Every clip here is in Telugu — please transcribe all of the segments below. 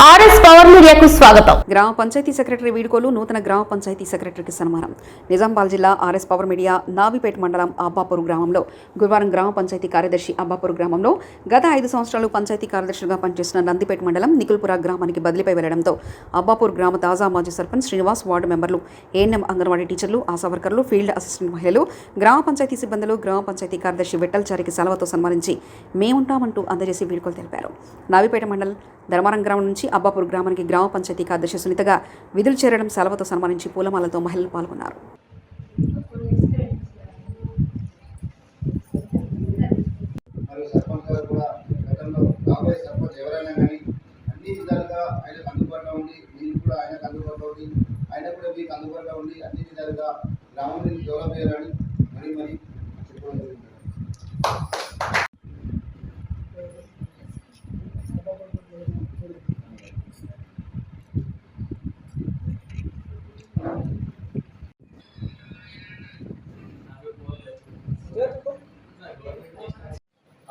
ఆర్ఎస్ పవర్ మీడియాకు స్వాగతం. గ్రామ పంచాయతీ సెక్రటరీ వీడ్కోలు, నూతన గ్రామ పంచాయతీ సెక్రటరీకి సన్మానం. నిజామాబాద్ జిల్లా ఆర్ఎస్ పవర్ మీడియా నావిపేట మండలం అబ్బాపూర్ గ్రామంలో గురువారం గ్రామ పంచాయతీ కార్యదర్శి అబ్బాపూర్ గ్రామంలో గత 5 సంవత్సరాలు పంచాయతీ కార్యదర్శిగా పనిచేసిన నందిపేట మండలం నికుల్పుర గ్రామానికి బదిలీపై వెళ్లడంతో అబ్బాపూర్ గ్రామ తాజా మాజీ సర్పంచ్ శ్రీనివాస్, వార్డు మెంబర్లు, ఏఎన్ఎం, అంగన్వాడీ టీచర్లు, ఆశా వర్కర్లు, ఫీల్డ్ అసిస్టెంట్ మహిళలు, గ్రామ పంచాయతీ సిబ్బందులు గ్రామ పంచాయతీ కార్యదర్శి విఠల్చారికి సెలవుతో సన్మానించి మేముంటామంటూ అందజేసి వీడ్కోలు తెలిపారు. నావిపేట మండలం ధర్మారం గ్రామం నుంచి అబ్బాపూర్ గ్రామానికి గ్రామ పంచాయతీ కార్యదర్శి సునీతగా విధులు చేరడం సెలవుతో సన్మానించి పూలమాలతో మహిళలు పాల్గొన్నారు.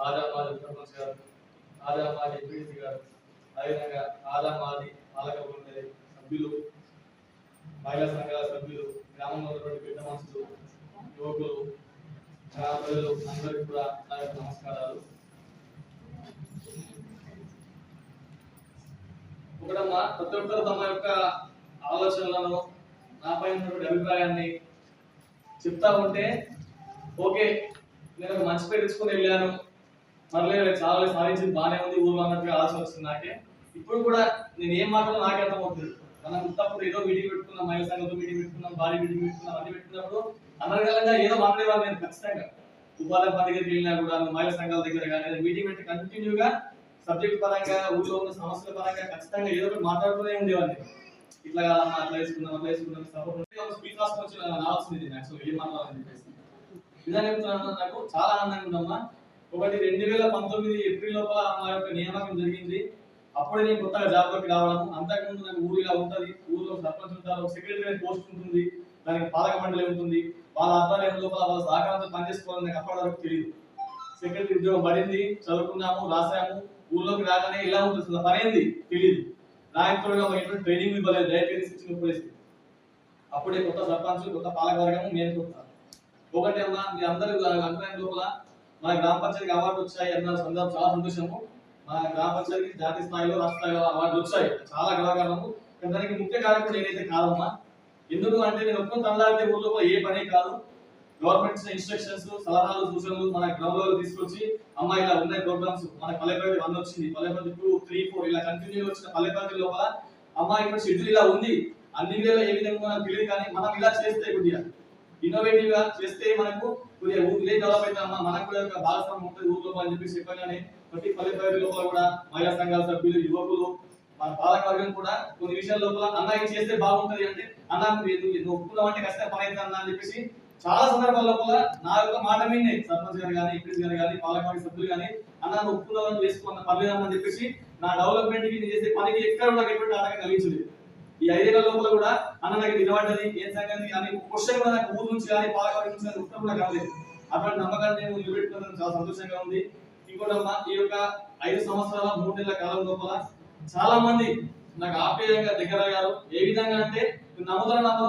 ఆదామాది సర్పంచ్ గారు, ఆదామాది ఎంపీడీసీ గారు, అదేవిధంగా ఆదామాది పాలక మండలి సభ్యులు, మహిళా సంఘాల సభ్యులు, గ్రామంలో ఉన్నటువంటి పెద్ద మనుషులు, యువకులు, గ్రామ ప్రజలు అందరికీ కూడా నా యొక్క నమస్కారాలు. ఒకటమ్మా, ప్రతి ఒక్కరు తమ యొక్క ఆలోచనలను, నాపై ఉన్నటువంటి అభిప్రాయాన్ని చెప్తా ఉంటే ఓకే, నేను ఒక మంచి పేరు తెచ్చుకొని వెళ్ళాను, మరలే చాలా సాధించింది బాగానే ఉంది ఊర్లో అన్నట్టుగా ఆలోచన వస్తుంది నాకే. ఇప్పుడు కూడా నేను ఏం మాట్లాడో నాకే అర్థమవుతుంది. మనం ఉత్తప్పుడు ఏదో మీటింగ్ పెట్టుకున్నాం, మహిళా సంఘంతో మీటింగ్ పెట్టుకున్నాం, భారీ మీటింగ్ పెట్టుకున్నాం, అన్ని పెట్టుకున్నప్పుడు అనర్గళంగా ఏదో మాట్లాడేవాళ్ళు. నేను ఖచ్చితంగా ఉపాధి దగ్గరికి వెళ్ళినా కూడా, మహిళా సంఘాల దగ్గర కానీ మీటింగ్ పెట్టి కంటిన్యూగా సబ్జెక్ట్ పరంగా, ఊళ్ళో ఉన్న సమస్యల పరంగా ఖచ్చితంగా ఏదో ఒకటి మాట్లాడుతూనే ఉండేవాడిని. ఇట్లా అట్లా వేసుకున్నాం, అట్లా వేసుకున్నాం, సపోర్ట్ స్పీక్ రాసుకొని వచ్చి రావాల్సింది యాక్చువల్గా ఏం మాట్లాడాలని చెప్పేసి. నిజంగా నాకు చాలా ఆనందంగా ఉందమ్మా. ఒకటి 2019 ఏప్రిల్ లోపల నా యొక్క నియామకం జరిగింది. అప్పుడే నేను కొత్తగా జాబ్లోకి రావడం. అంతకుముందు నాకు ఊరు ఇలా ఉంటుంది, ఊర్లో సర్పంచ్ ఉంటారు, సెక్రటరీ పోస్ట్ ఉంటుంది, దానికి పాలక మండలి ఉంటుంది, వాళ్ళ ఆధ్వర్యం లోపల వాళ్ళ సహకారంతో పనిచేసుకోవాలని నాకు అప్పటి వరకు తెలియదు. సెక్రటరీ ఉద్యోగం పడింది, చదువుకున్నాము, రాసాము, ఊర్లోకి రాగానే ఇలా ఉంటుంది పని ఏంది తెలియదు. నాయకులుగా ఎటువంటి ట్రైనింగ్ ఇవ్వలేదు, డైరెక్ట్ ఇచ్చిన పరిస్థితి. అప్పుడే కొత్త సర్పంచ్, కొత్త పాలక వర్గం నేను కొత్త. ఒకటి అమ్మా, మీ అందరూ అభిప్రాయం లోపల మన గ్రామ పంచాయతీకి అవార్డు వచ్చాయి అన్న సందర్భం చాలా సంతోషము. మన గ్రామ పంచాయతీకి జాతీయ స్థాయిలో, రాష్ట్ర స్థాయిలో అవార్డులు వచ్చాయి, చాలా గర్వకారణము. దానికి ముఖ్య కారణం నేనైతే కాదమ్మా. ఎందుకు అంటే నేను ఒక్కరు తండాడితే ఊళ్ళో ఏ పనే కాదు. గవర్నమెంట్ ఇన్స్ట్రక్షన్స్, సలహాలు, సూచనలు మన గ్రామంలో తీసుకొచ్చి అమ్మా ఇలా ఉన్నాయి ప్రోగ్రామ్స్, మన పల్లెపల్లి 1 వచ్చింది, పల్లెపల్లి 2, 3, 4 ఇలా కంటిన్యూ వచ్చిన పల్లెపల్లి లోపల అమ్మా ఇక్కడ షెడ్యూల్ ఇలా ఉంది, అన్ని వేళ ఏ విధంగా మనకు తెలియదు, కానీ మనం ఇలా చేస్తే కొద్దిగా ఇన్నోవేటివ్ గా చేస్తే మనకు కొద్దిగా విలేజ్ డెవలప్ అవుతామా, మనకు కూడా ఒక భాగస్వామ్యం ఉంటుంది ఊర్లో అని చెప్పి చెప్పగానే ప్రతి పల్లెపల్లి లోపల కూడా మహిళా సంఘాల సభ్యులు, యువకులు, మన పాలక వర్గం కూడా కొన్ని విషయాల లోపల అన్న ఇది చేస్తే బాగుంటది అంటే, అన్న నువ్వు ఒప్పుకున్నావు అంటే ఖచ్చితంగా పని అవుతుంది అన్న అని చెప్పేసి చాలా సందర్భాల లోపల నా యొక్క మాట మీదే సర్పంచ్ గారు కానీ, ఎంపీసీ గారు కానీ, పాలక వర్గ సభ్యులు కానీ అన్న నువ్వు ఒప్పుకున్నావు చేసుకున్న పర్లేదు అని చెప్పేసి నా డెవలప్మెంట్ కి నేను చేసే పనికి ఎక్కడ నాకు ఎటువంటి ఆటంకం కలిగించలేదు. ఈ 5 ఏళ్ల లోపల కూడా అన్న నాకు నిలబడ్డది ఏం సంగతి అని క్వశ్చన్ కూడా నాకు ఊరు నుంచి కానీ, పాలక వర్గం నుంచి కానీ ఉత్తరం కూడా కాలేదు. అటువంటి నమ్మకాన్ని నేను నిలబెట్టుకున్నాను, చాలా సంతోషంగా ఉంది. ఇంకోటమ్మా, ఈ యొక్క 5 సంవత్సరాల 3 నెలల కాలం లోపల చాలా మంది నాకు ఆప్యాయంగా దగ్గర అయ్యారు. ఏ విధంగా అంటే నమ్ముతారు నాకు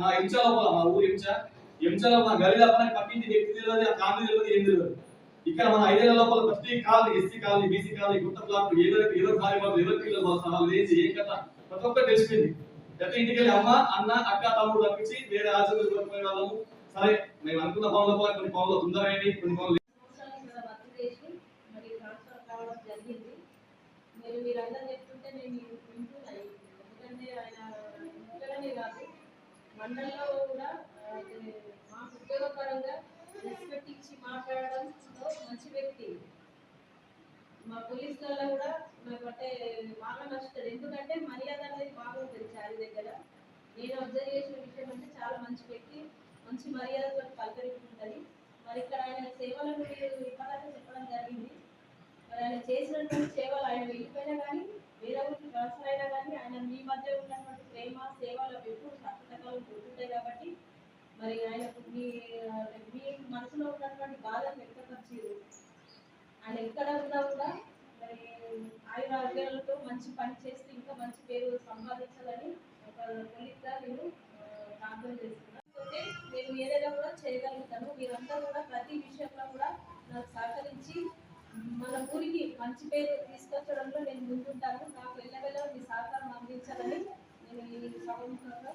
నా ఇంచ లోపల, మా ఊరు ఎంచలో మా గలి లోపల పక్కింటి వ్యక్తి తెలియదు, ఆ కాలనీ తెలియదు, ఏం తెలియదు. ఇక్కడ మన 5 ఏళ్ల లోపల ప్రతి colony, SC colony, BC colony, గుట్ట ప్లాట్, ఏదో కాలనీ వాళ్ళు ఎవరి పిల్లలు వాళ్ళు ఏంటి ఏం కదా ప్రతి ఒక్కరు తెలిసిపోయింది. ప్రతి ఇంటికి వెళ్ళి అమ్మ, అన్న, అక్క, తమ్ముడు తప్పించి వేరే ఆచరణలు కోల్పోయిన వాళ్ళము. సరే మేము అనుకున్న పనుల లోపల కొన్ని పనులు తొందరమైంది, కొన్ని పనులు మీరందరూ చెప్తుంటే నేను వింటున్నాను. ఎందుకంటే ఆయన ఇంట్లోనే కాదు, మండలంలో కూడా మాకు ఉద్యోగపరంగా రెస్పెక్ట్ ఇచ్చి మాట్లాడడంతో మంచి వ్యక్తి. మా పోలీసులలో కూడా నాకు అంటే బాగా నచ్చుతుంది. ఎందుకంటే మర్యాద అనేది బాగుంటుంది చారి దగ్గర. నేను అబ్జర్వ్ చేసిన విషయం అంటే చాలా మంచి వ్యక్తి, మంచి మర్యాదతో పలకరించుంటుంది. మరి ఇక్కడ ఆయన సేవలను ఇవ్వాలని చెప్పడం జరిగింది. మరి ఆయన చేసినటువంటి సేవలు, ఆయన వెళ్ళిపోయినా కానీ వేరే ఊరికి ట్రాన్స్ఫర్ అయినా కానీ ఆయన మీ మధ్య ఉన్నటువంటి ప్రేమ, సేవలు ఎప్పుడు సఫలతలు గుర్తుంటాయి. కాబట్టి మరి ఆయన మీ మనసులో ఉన్నటువంటి బాధను వ్యక్తపరిచారు. ఆయన ఎక్కడ ఉన్నా కూడా మరి ఆయురారోగ్యాలతో మంచి పని చేస్తూ ఇంకా మంచి పేరు సంపాదించాలని ఒక కొలిక్గా నేను ప్రార్థన చేస్తున్నాను. అయితే నేను ఏదైనా కూడా చేయగలుగుతాను. మీరంతా కూడా ప్రతి విషయంలో కూడా నాకు సహకరించి మన ఊరికి మంచి పేరు తీసుకొచ్చడంలో నేను ముందుంటాను. నాకు ఎల్లవెల్ల మీ సహకారం అందించాలని నేను ఈ సభముఖంగా